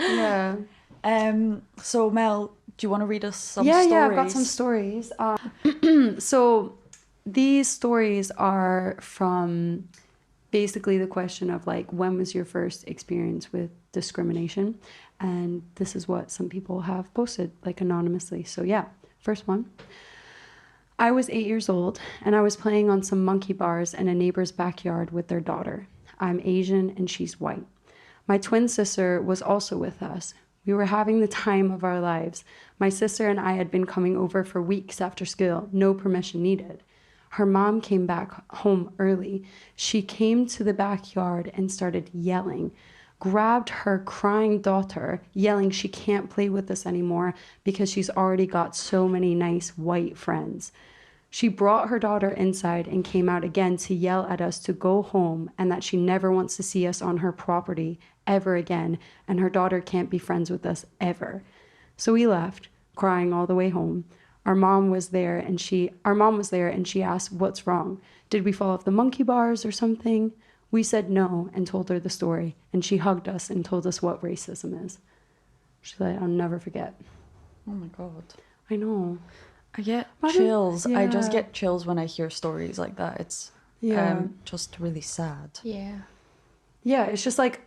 Yeah. So Mel, do you want to read us some Yeah, stories? yeah, I've got some stories. So these stories are from basically the question of like, when was your first experience with discrimination? And this is what some people have posted like anonymously. So yeah, first one. I was 8 years old and I was playing on some monkey bars in a neighbor's backyard with their daughter. I'm Asian and she's white. My twin sister was also with us. We were having the time of our lives. My sister and I had been coming over for weeks after school, no permission needed. Her mom came back home early. She came to the backyard and started yelling, grabbed her crying daughter, yelling she can't play with us anymore because she's already got so many nice white friends. She brought her daughter inside and came out again to yell at us to go home and that she never wants to see us on her property ever again, and her daughter can't be friends with us ever. So we left, crying all the way home. Our mom was there and she asked, "What's wrong? Did we fall off the monkey bars or something?" We said no and told her the story, and she hugged us and told us what racism is. She's like, "I'll never forget." Oh my God. I know. I get chills. I just Yeah. get chills when I hear stories like that. It's just really sad. Yeah. Yeah, it's just like,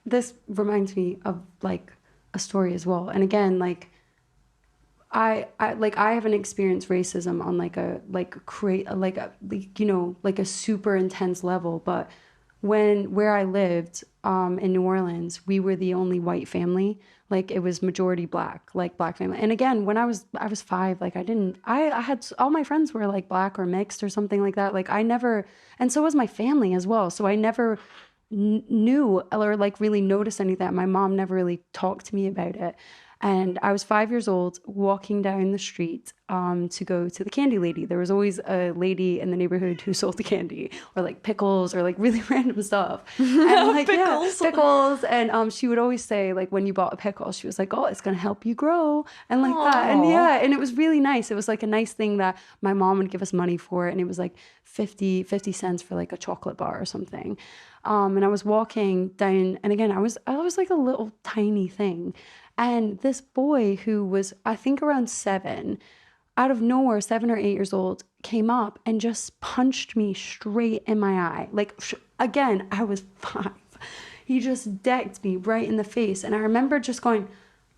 this reminds me of like a story as well. And again, like I haven't experienced racism on like a super intense level, but where I lived in New Orleans, we were the only white family. Like it was majority black family. And again, when I was 5, like I had, all my friends were like black or mixed or something like that. Like I never, and so was my family as well. So I never knew or like really noticed any of that. My mom never really talked to me about it. And I was 5 years old walking down the street to go to the candy lady. There was always a lady in the neighborhood who sold the candy or like pickles or like really random stuff. And like, Pickles. Yeah, pickles. And she would always say like, when you bought a pickle, she was like, "Oh, it's going to help you grow." And like that. And yeah, and it was really nice. It was like a nice thing that my mom would give us money for. And it was like 50 cents for like a chocolate bar or something. And I was walking down, and again, I was like a little tiny thing. And this boy who was, I think around 7, out of nowhere, 7 or 8 years old, came up and just punched me straight in my eye. Like, again, I was 5. He just decked me right in the face. And I remember just going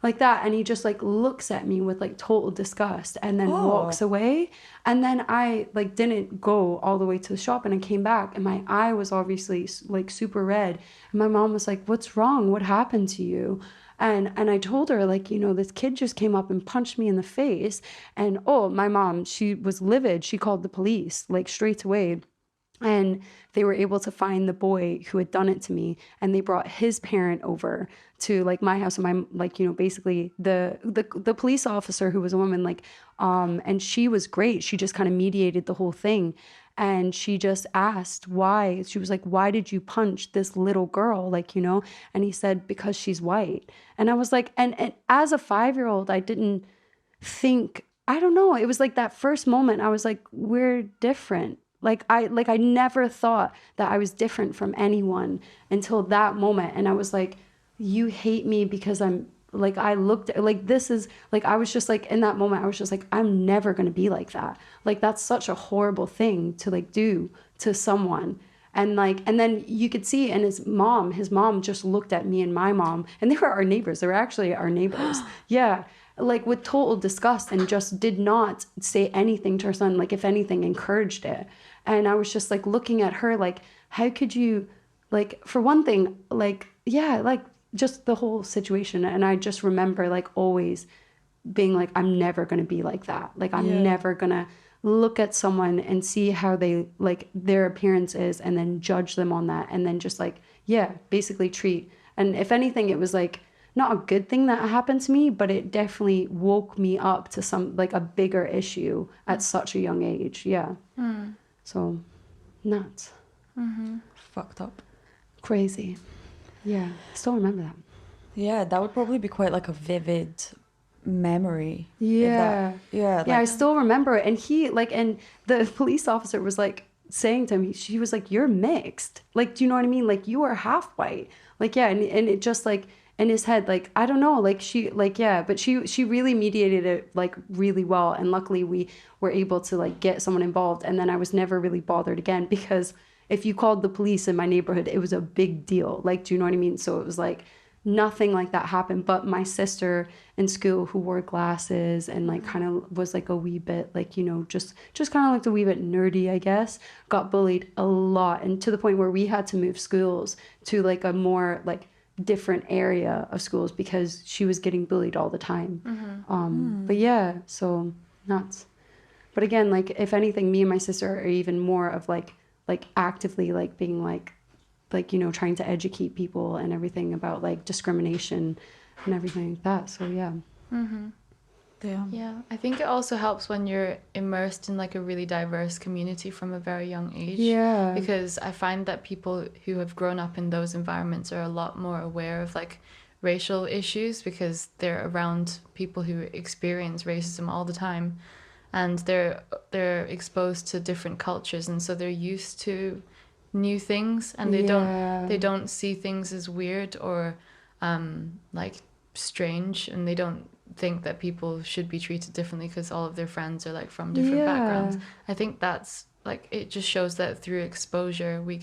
like that. And he just like looks at me with like total disgust and then walks away. And then I like didn't go all the way to the shop, and I came back and my eye was obviously like super red. And my mom was like, "What's wrong? What happened to you?" And I told her, like, this kid just came up and punched me in the face. And my mom, she was livid. She called the police like straight away. And they were able to find the boy who had done it to me, and they brought his parent over to like my house. And my, like, basically the police officer, who was a woman, like, and she was great. She just kind of mediated the whole thing. And she just asked why. She was like, "Why did you punch this little girl?" Like, and he said, "Because she's white." And I was like, and as a 5-year-old, I didn't think, I don't know. It was like that first moment, I was like, we're different. Like I never thought that I was different from anyone until that moment. And I was like, "You hate me because I'm," like, I looked like, this is like, I was just like, in that moment, I was just like, I'm never going to be like that. Like, that's such a horrible thing to like do to someone. And like, and then you could see, and his mom just looked at me and my mom, and they were our neighbors. They were actually our neighbors. Yeah. Like with total disgust, and just did not say anything to her son. Like, if anything, encouraged it. And I was just like looking at her like, how could you, like, for one thing, like, yeah, like just the whole situation. And I just remember like always being like, I'm never going to be like that. Like, I'm never going to look at someone and see how they, like, their appearance is, and then judge them on that. And then just like, yeah, basically treat. And if anything, it was like not a good thing that happened to me, but it definitely woke me up to some, like, a bigger issue at such a young age. Yeah. So nuts. Fucked up. Crazy. Yeah. I still remember that. Yeah, that would probably be quite like a vivid memory. Yeah. Yeah. Yeah, I still remember it. And he, like, and the police officer was like saying to him, she was like, "You're mixed. Like, do you know what I mean? Like, you are half white." Like, yeah. And it just like, in his head, like, I don't know, like she, like, yeah, but she really mediated it like really well. And luckily we were able to like get someone involved. And then I was never really bothered again, because if you called the police in my neighborhood, it was a big deal. Like, do you know what I mean? So it was like nothing like that happened. But my sister in school, who wore glasses and like kind of was like a wee bit like, you know, just kind of looked a wee bit nerdy, I guess, got bullied a lot. And to the point where we had to move schools to like a more like different area of schools because she was getting bullied all the time. But yeah, so nuts. But again, like, if anything, me and my sister are even more of like actively like being like, you know, trying to educate people and everything about like discrimination and everything like that. So yeah. Yeah, I think it also helps when you're immersed in like a really diverse community from a very young age. Yeah. Because I find that people who have grown up in those environments are a lot more aware of like racial issues, because they're around people who experience racism all the time, and they're exposed to different cultures, and so they're used to new things, and they don't see things as weird or like strange, and they don't think that people should be treated differently because all of their friends are like from different backgrounds. I think that's like, it just shows that through exposure we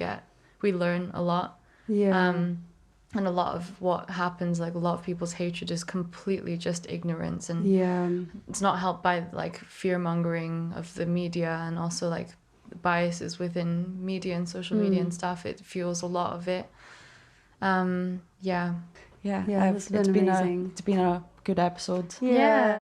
learn a lot. And a lot of what happens, like a lot of people's hatred is completely just ignorance, and it's not helped by like fear mongering of the media, and also like biases within media and social media and stuff. It fuels a lot of it. It's been amazing. It's been a good episode. Yeah.